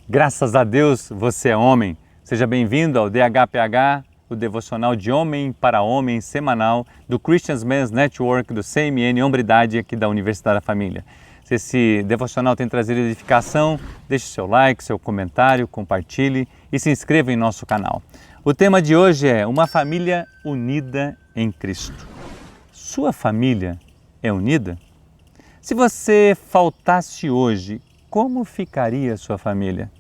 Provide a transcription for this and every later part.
Graças a Deus você é homem. Seja bem-vindo ao DHPH, o devocional de homem para homem semanal do Christian Men's Network, do CMN Hombridade aqui da Universidade da Família. Se esse devocional tem trazido edificação, deixe seu like, seu comentário, compartilhe e se inscreva em nosso canal. O tema de hoje é uma família unida em Cristo. Sua família é unida? Se você faltasse hoje, como ficaria sua família?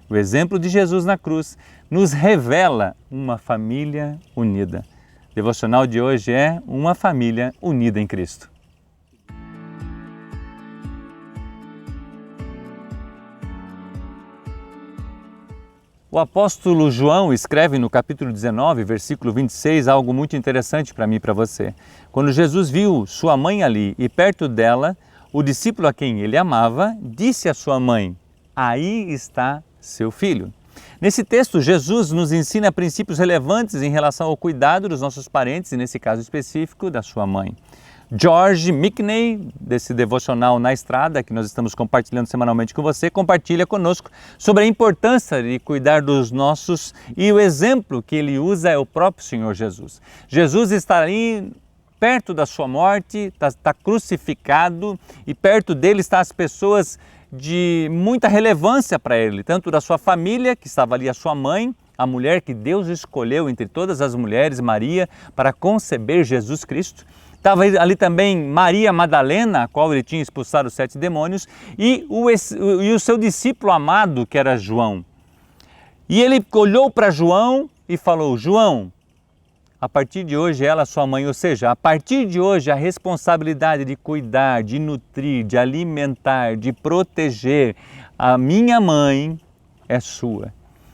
O exemplo de Jesus na cruz nos revela uma família unida. O devocional de hoje é uma família unida em Cristo. O apóstolo João escreve no capítulo 19, versículo 26, algo muito interessante para mim e para você. Quando Jesus viu sua mãe ali e perto dela, o discípulo a quem ele amava, disse à sua mãe: "Aí está seu filho." Nesse texto, Jesus nos ensina princípios relevantes em relação ao cuidado dos nossos parentes, e nesse caso específico, da sua mãe. George Mickney, desse devocional Na Estrada, que nós estamos compartilhando semanalmente com você, compartilha conosco sobre a importância de cuidar dos nossos, e o exemplo que ele usa é o próprio Senhor Jesus. Jesus está ali perto da sua morte, está crucificado, e perto dele estão as pessoas de muita relevância para ele, tanto da sua família, que estava ali a sua mãe, a mulher que Deus escolheu entre todas as mulheres, Maria, para conceber Jesus Cristo. Estava ali também Maria Madalena, a qual ele tinha expulsado os 7 demônios, e o seu discípulo amado, que era João. E ele olhou para João e falou: "João, a partir de hoje ela é sua mãe", ou seja, a partir de hoje a responsabilidade de cuidar, de nutrir, de alimentar, de proteger a minha mãe é sua.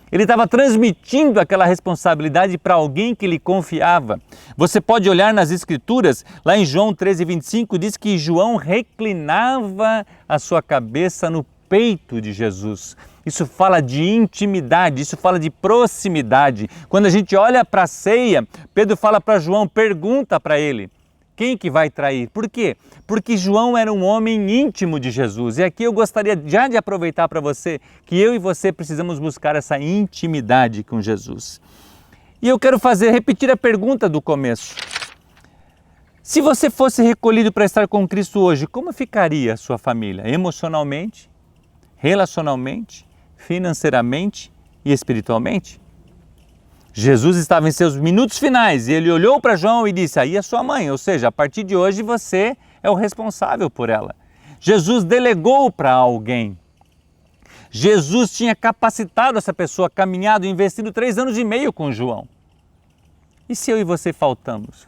Ele estava transmitindo aquela responsabilidade para alguém que lhe confiava. Você pode olhar nas Escrituras, lá em João 13:25, diz que João reclinava a sua cabeça no peito de Jesus. Isso fala de intimidade, isso fala de proximidade. Quando a gente olha para a ceia, Pedro fala para João, pergunta para ele: quem que vai trair? Por quê? Porque João era um homem íntimo de Jesus. E aqui eu gostaria já de aproveitar para você que eu e você precisamos buscar essa intimidade com Jesus. E eu quero repetir a pergunta do começo. Se você fosse recolhido para estar com Cristo hoje, como ficaria a sua família? Emocionalmente, relacionalmente, financeiramente e espiritualmente? Jesus estava em seus minutos finais e ele olhou para João e disse: "Aí é sua mãe", ou seja, a partir de hoje você é o responsável por ela. Jesus delegou para alguém. Jesus tinha capacitado essa pessoa, caminhado, investido 3 anos e meio com João. E se eu e você faltarmos?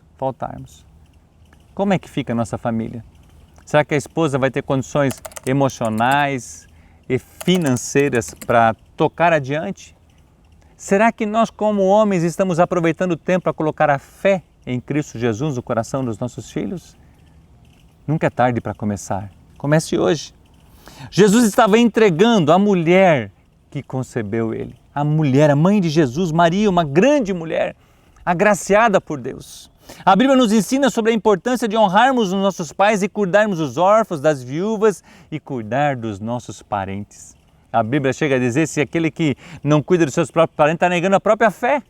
Como é que fica a nossa família? Será que a esposa vai ter condições emocionais e financeiras para tocar adiante? Será que nós, como homens, estamos aproveitando o tempo para colocar a fé em Cristo Jesus no coração dos nossos filhos? Nunca é tarde para começar. Comece hoje. Jesus estava entregando a mulher que concebeu ele. A mulher, a mãe de Jesus, Maria, uma grande mulher, agraciada por Deus. A Bíblia nos ensina sobre a importância de honrarmos os nossos pais e cuidarmos dos órfãos, das viúvas e cuidar dos nossos parentes. A Bíblia chega a dizer: se aquele que não cuida dos seus próprios parentes está negando a própria fé.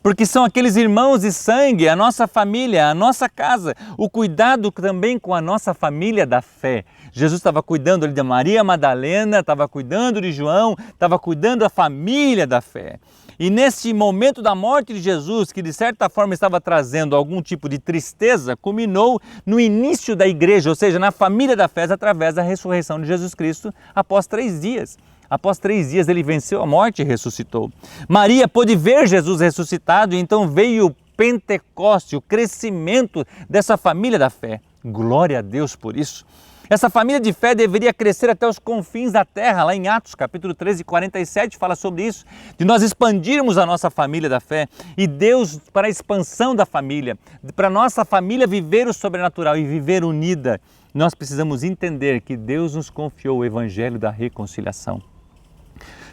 Porque são aqueles irmãos de sangue, a nossa família, a nossa casa, o cuidado também com a nossa família da fé. Jesus estava cuidando ali de Maria Madalena, estava cuidando de João, estava cuidando da família da fé. E nesse momento da morte de Jesus, que de certa forma estava trazendo algum tipo de tristeza, culminou no início da igreja, ou seja, na família da fé, através da ressurreição de Jesus Cristo após 3 dias. Após 3 dias ele venceu a morte e ressuscitou. Maria pôde ver Jesus ressuscitado e então veio o Pentecoste, o crescimento dessa família da fé. Glória a Deus por isso. Essa família de fé deveria crescer até os confins da terra. Lá em Atos, capítulo 13, 47, fala sobre isso, de nós expandirmos a nossa família da fé. E Deus, para a expansão da família, para a nossa família viver o sobrenatural e viver unida, nós precisamos entender que Deus nos confiou o evangelho da reconciliação.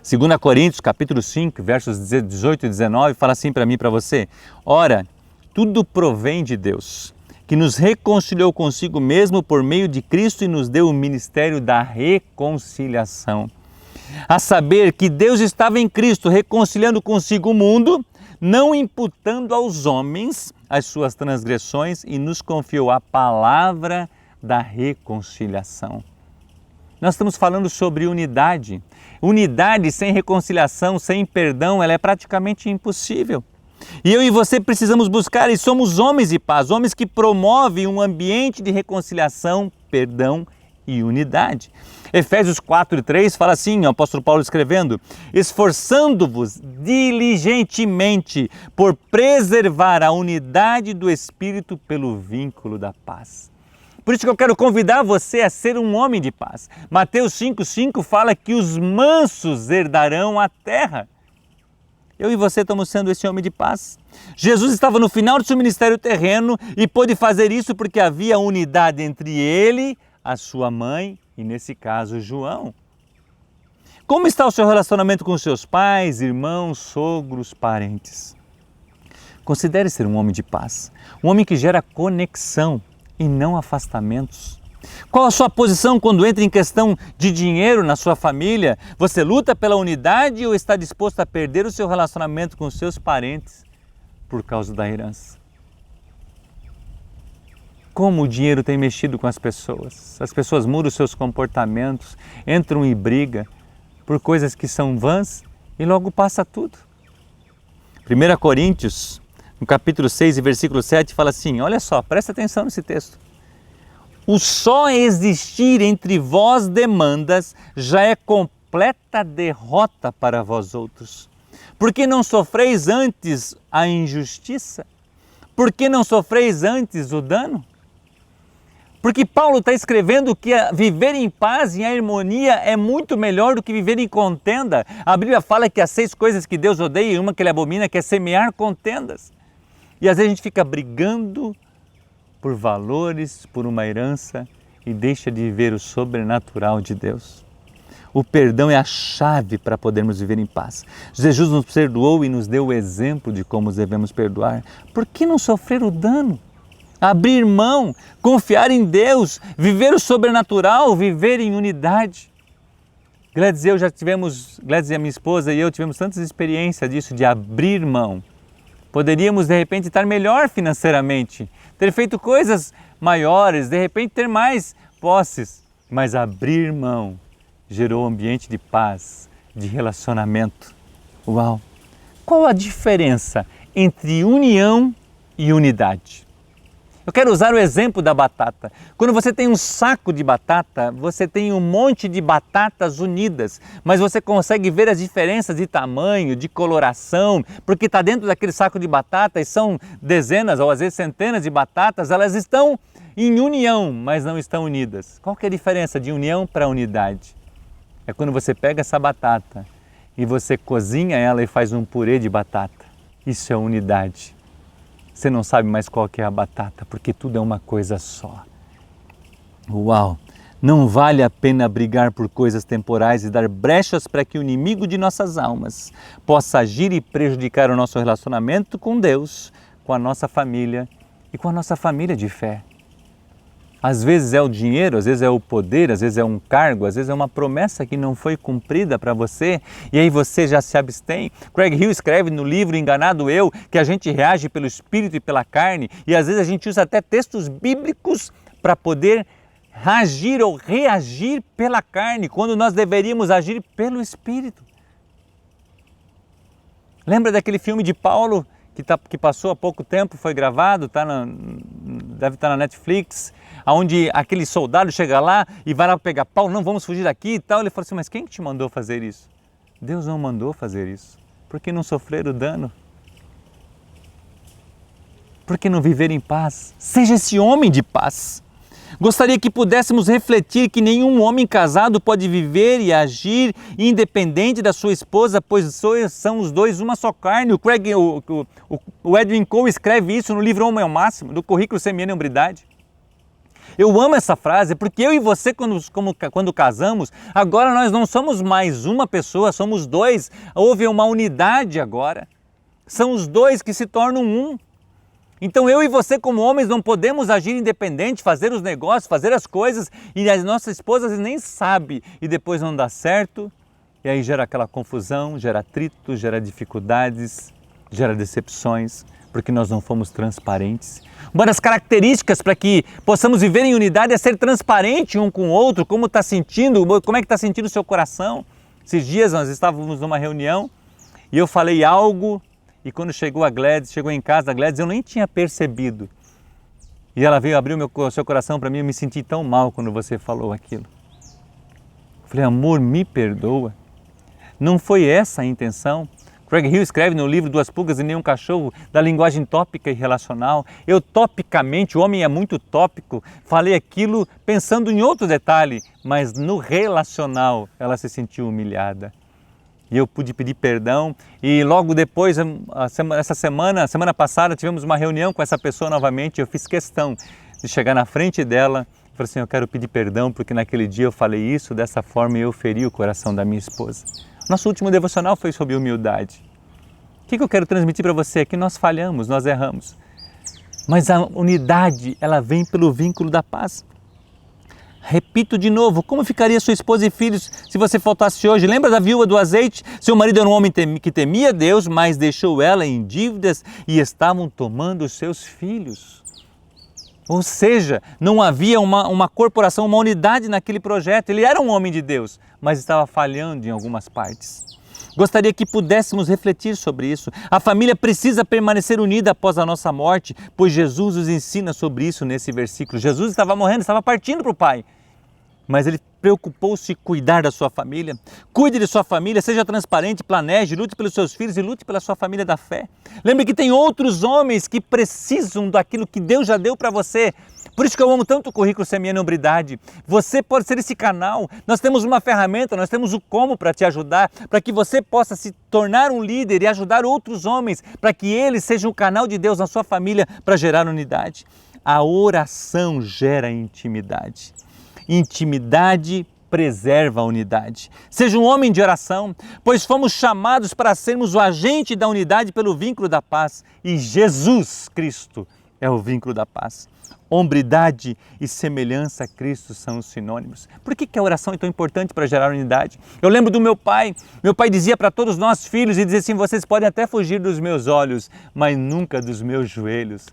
2 Coríntios, capítulo 5, versos 18 e 19, fala assim para mim e para você: "Ora, tudo provém de Deus, que nos reconciliou consigo mesmo por meio de Cristo e nos deu o ministério da reconciliação." a saber que Deus estava em Cristo reconciliando consigo o mundo, não imputando aos homens as suas transgressões, e nos confiou a palavra da reconciliação. Nós estamos falando sobre unidade. Unidade sem reconciliação, sem perdão, ela é praticamente impossível. E eu e você precisamos buscar, e somos homens de paz, homens que promovem um ambiente de reconciliação, perdão e unidade. Efésios 4:3 fala assim, o apóstolo Paulo escrevendo: esforçando-vos diligentemente por preservar a unidade do Espírito pelo vínculo da paz. Por isso que eu quero convidar você a ser um homem de paz. Mateus 5:5 fala que os mansos herdarão a terra. Eu e você estamos sendo esse homem de paz. Jesus estava no final do seu ministério terreno e pôde fazer isso porque havia unidade entre ele, a sua mãe e, nesse caso, João. Como está o seu relacionamento com seus pais, irmãos, sogros, parentes? Considere ser um homem de paz, um homem que gera conexão e não afastamentos. Qual a sua posição quando entra em questão de dinheiro na sua família? Você luta pela unidade ou está disposto a perder o seu relacionamento com seus parentes por causa da herança? Como o dinheiro tem mexido com as pessoas? As pessoas mudam os seus comportamentos, entram em briga por coisas que são vãs e logo passa tudo. 1 Coríntios, no capítulo 6 e versículo 7, fala assim, olha só, presta atenção nesse texto. O só existir entre vós demandas já é completa derrota para vós outros. Por que não sofreis antes a injustiça? Por que não sofreis antes o dano? Porque Paulo está escrevendo que viver em paz e em harmonia é muito melhor do que viver em contenda. A Bíblia fala que há 6 coisas que Deus odeia e uma que Ele abomina, que é semear contendas. E às vezes a gente fica brigando por valores, por uma herança e deixa de viver o sobrenatural de Deus. O perdão é a chave para podermos viver em paz. Jesus nos perdoou e nos deu o exemplo de como devemos perdoar. Por que não sofrer o dano? Abrir mão, confiar em Deus, viver o sobrenatural, viver em unidade. Gladys e a minha esposa e eu tivemos tantas experiências disso, de abrir mão. Poderíamos de repente estar melhor financeiramente, ter feito coisas maiores, de repente ter mais posses, mas abrir mão gerou um ambiente de paz, de relacionamento. Uau! Qual a diferença entre união e unidade? Eu quero usar o exemplo da batata. Quando você tem um saco de batata, você tem um monte de batatas unidas, mas você consegue ver as diferenças de tamanho, de coloração, porque está dentro daquele saco de batata e são dezenas ou às vezes centenas de batatas, elas estão em união, mas não estão unidas. Qual que é a diferença de união para unidade? É quando você pega essa batata e você cozinha ela e faz um purê de batata. Isso é unidade. Você não sabe mais qual que é a batata, porque tudo é uma coisa só. Uau! Não vale a pena brigar por coisas temporais e dar brechas para que o inimigo de nossas almas possa agir e prejudicar o nosso relacionamento com Deus, com a nossa família e com a nossa família de fé. Às vezes é o dinheiro, às vezes é o poder, às vezes é um cargo, às vezes é uma promessa que não foi cumprida para você e aí você já se abstém. Craig Hill escreve no livro Enganado Eu que a gente reage pelo espírito e pela carne e às vezes a gente usa até textos bíblicos para poder agir ou reagir pela carne, quando nós deveríamos agir pelo espírito. Lembra daquele filme de Paulo que passou há pouco tempo, foi gravado, deve estar na Netflix, onde aquele soldado chega lá e vai lá pegar Paulo, não, vamos fugir daqui e tal. Ele falou assim, mas quem te mandou fazer isso? Deus não mandou fazer isso. Por que não sofrer o dano? Por que não viver em paz? Seja esse homem de paz. Gostaria que pudéssemos refletir que nenhum homem casado pode viver e agir independente da sua esposa, pois são os dois uma só carne. O Edwin Cole escreve isso no livro Homem ao Máximo, do currículo Semeando em Hombridade. Eu amo essa frase, porque eu e você, quando casamos, agora nós não somos mais uma pessoa, somos dois. Houve uma unidade agora. São os dois que se tornam um. Então eu e você como homens não podemos agir independente, fazer os negócios, fazer as coisas e as nossas esposas nem sabem e depois não dá certo E aí gera aquela confusão, gera atrito, gera dificuldades, gera decepções, porque nós não fomos transparentes. Uma das características para que possamos viver em unidade é ser transparente um com o outro, como está sentindo, como é que está sentindo o seu coração. Esses dias nós estávamos numa reunião e eu falei algo e quando chegou em casa a Gladys, eu nem tinha percebido. E ela veio abrir o seu coração para mim, eu me senti tão mal quando você falou aquilo. Eu falei, amor, me perdoa. Não foi essa a intenção. Craig Hill escreve no livro Duas Pulgas e Nenhum Cachorro da linguagem tópica e relacional. Eu topicamente, o homem é muito tópico, falei aquilo pensando em outro detalhe, mas no relacional ela se sentiu humilhada. E eu pude pedir perdão e logo depois, semana passada, tivemos uma reunião com essa pessoa novamente. Eu fiz questão de chegar na frente dela e falei assim, eu quero pedir perdão porque naquele dia eu falei isso dessa forma e eu feri o coração da minha esposa. Nosso último devocional foi sobre humildade. O que eu quero transmitir para você é que nós falhamos, nós erramos. Mas a unidade, ela vem pelo vínculo da paz. Repito de novo, como ficaria sua esposa e filhos se você faltasse hoje? Lembra da viúva do azeite? Seu marido era um homem que temia Deus, mas deixou ela em dívidas e estavam tomando os seus filhos. Ou seja, não havia uma corporação, uma unidade naquele projeto. Ele era um homem de Deus, mas estava falhando em algumas partes. Gostaria que pudéssemos refletir sobre isso. A família precisa permanecer unida após a nossa morte, pois Jesus nos ensina sobre isso nesse versículo. Jesus estava morrendo, estava partindo para o Pai, mas ele preocupou-se em cuidar da sua família. Cuide de sua família, seja transparente, planeje, lute pelos seus filhos e lute pela sua família da fé. Lembre que tem outros homens que precisam daquilo que Deus já deu para você. Por isso que eu amo tanto o currículo Semeando Hombridade. Você pode ser esse canal. Nós temos uma ferramenta, nós temos o como para te ajudar, para que você possa se tornar um líder e ajudar outros homens, para que eles sejam o canal de Deus na sua família para gerar unidade. A oração gera intimidade. Intimidade preserva a unidade. Seja um homem de oração, pois fomos chamados para sermos o agente da unidade pelo vínculo da paz. E Jesus Cristo é o vínculo da paz. Hombridade e semelhança a Cristo são os sinônimos. Por que a oração é tão importante para gerar unidade? Eu lembro do meu pai. Meu pai dizia para todos nós filhos, e dizia assim, vocês podem até fugir dos meus olhos, mas nunca dos meus joelhos.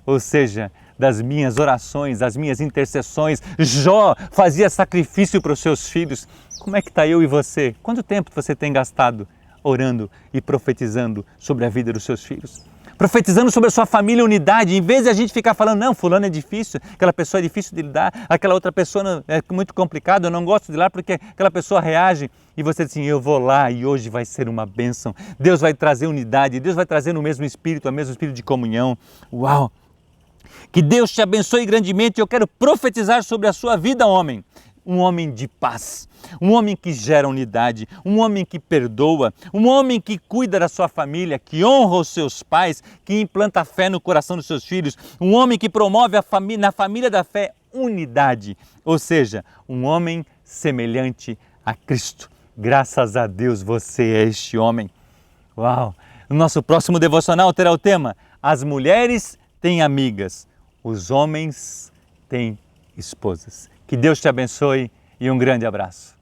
Ou seja, das minhas orações, das minhas intercessões. Jó fazia sacrifício para os seus filhos. Como é que está eu e você? Quanto tempo você tem gastado orando e profetizando sobre a vida dos seus filhos? Profetizando sobre a sua família, unidade, em vez de a gente ficar falando, não, fulano é difícil, aquela pessoa é difícil de lidar, aquela outra pessoa é muito complicado, eu não gosto de ir lá porque aquela pessoa reage. E você diz assim, eu vou lá e hoje vai ser uma bênção. Deus vai trazer unidade, Deus vai trazer no mesmo espírito, o mesmo espírito de comunhão. Uau! Que Deus te abençoe grandemente. Eu quero profetizar sobre a sua vida, homem. Um homem de paz, um homem que gera unidade, um homem que perdoa, um homem que cuida da sua família, que honra os seus pais, que implanta fé no coração dos seus filhos, um homem que promove na família da fé unidade, ou seja, um homem semelhante a Cristo. Graças a Deus você é este homem. Uau! No nosso próximo devocional terá o tema: as mulheres têm amigas, os homens têm esposas. Que Deus te abençoe e um grande abraço.